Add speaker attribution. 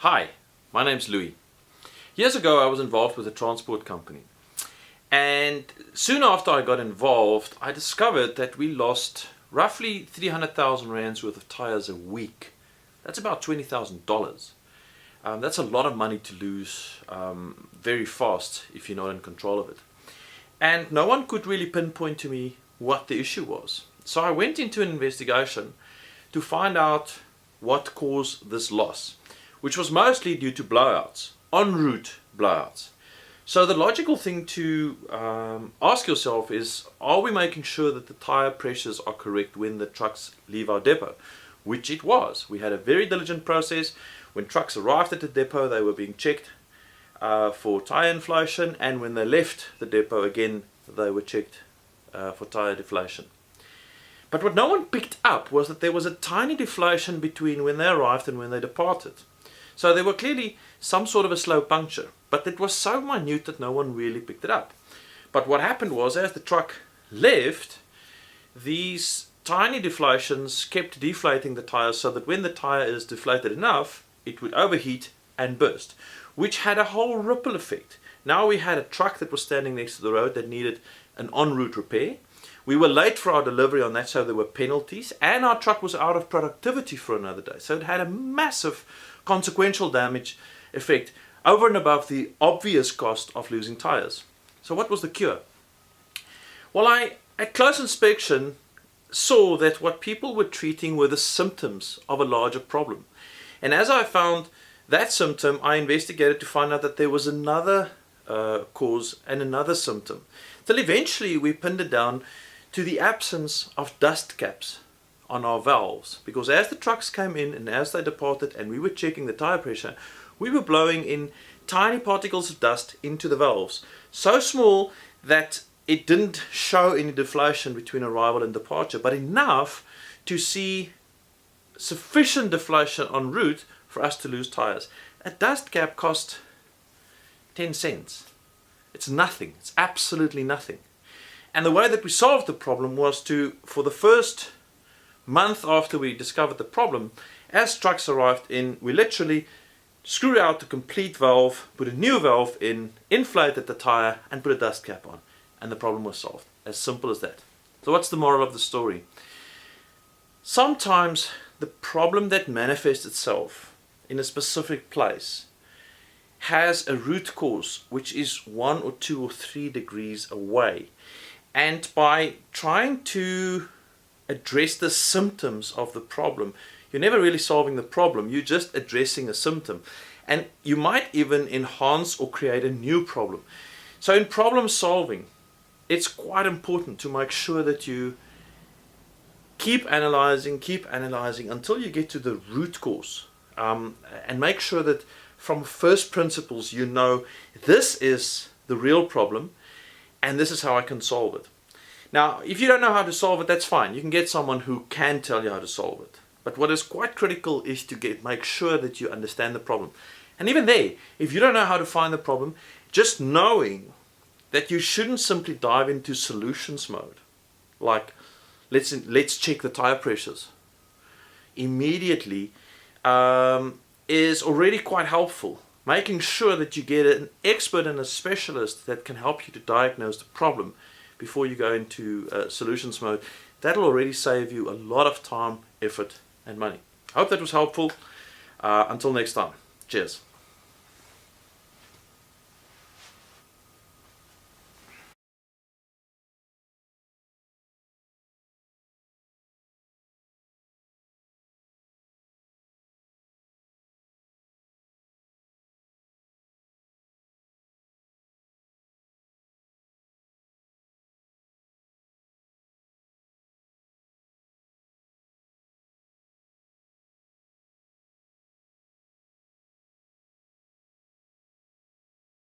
Speaker 1: Hi, my name's Louis. Years ago I was involved with a transport company, and soon after I got involved I discovered that we lost roughly 300,000 rands worth of tires a week. That's about $20,000. That's a lot of money to lose very fast if you're not in control of it. And no one could really pinpoint to me what the issue was. So I went into an investigation to find out what caused this loss, which was mostly due to blowouts, en route blowouts. So the logical thing to ask yourself is, are we making sure that the tire pressures are correct when the trucks leave our depot? Which it was. We had a very diligent process. When trucks arrived at the depot, they were being checked for tire inflation, and when they left the depot again, they were checked for tire deflation. But what no one picked up was that there was a tiny deflation between when they arrived and when they departed. So there were clearly some sort of a slow puncture, but it was so minute that no one really picked it up. But what happened was, as the truck left, these tiny deflations kept deflating the tires, so that when the tire is deflated enough, it would overheat and burst, which had a whole ripple effect. Now we had a truck that was standing next to the road that needed an en route repair. We were late for our delivery on that, so there were penalties, and our truck was out of productivity for another day. So it had a massive consequential damage effect over and above the obvious cost of losing tires. So what was the cure? Well, I, at close inspection, saw that what people were treating were the symptoms of a larger problem. And as I found that symptom, I investigated to find out that there was another cause and another symptom. Till eventually we pinned it down to the absence of dust caps on our valves, because as the trucks came in and as they departed and we were checking the tire pressure, we were blowing in tiny particles of dust into the valves, so small that it didn't show any deflation between arrival and departure, but enough to see sufficient deflation en route for us to lose tires. A dust cap cost 10 cents. It's nothing. It's absolutely nothing. And the way that we solved the problem was to, for the first month after we discovered the problem, as trucks arrived in, we literally screw out the complete valve, put a new valve in, inflated the tire, and put a dust cap on. And the problem was solved. As simple as that. So what's the moral of the story? Sometimes the problem that manifests itself in a specific place has a root cause which is 1 or 2 or 3 degrees away. And by trying to address the symptoms of the problem, you're never really solving the problem, you're just addressing a symptom. And you might even enhance or create a new problem. So in problem solving, it's quite important to make sure that you keep analyzing until you get to the root cause. And make sure that from first principles you know this is the real problem and this is how I can solve it. Now, if you don't know how to solve it, that's fine. You can get someone who can tell you how to solve it. But what is quite critical is to make sure that you understand the problem. And even there, if you don't know how to find the problem, just knowing that you shouldn't simply dive into solutions mode, like let's check the tire pressures immediately, is already quite helpful. Making sure that you get an expert and a specialist that can help you to diagnose the problem before you go into solutions mode, that'll already save you a lot of time, effort and money. I hope that was helpful. Until next time, cheers.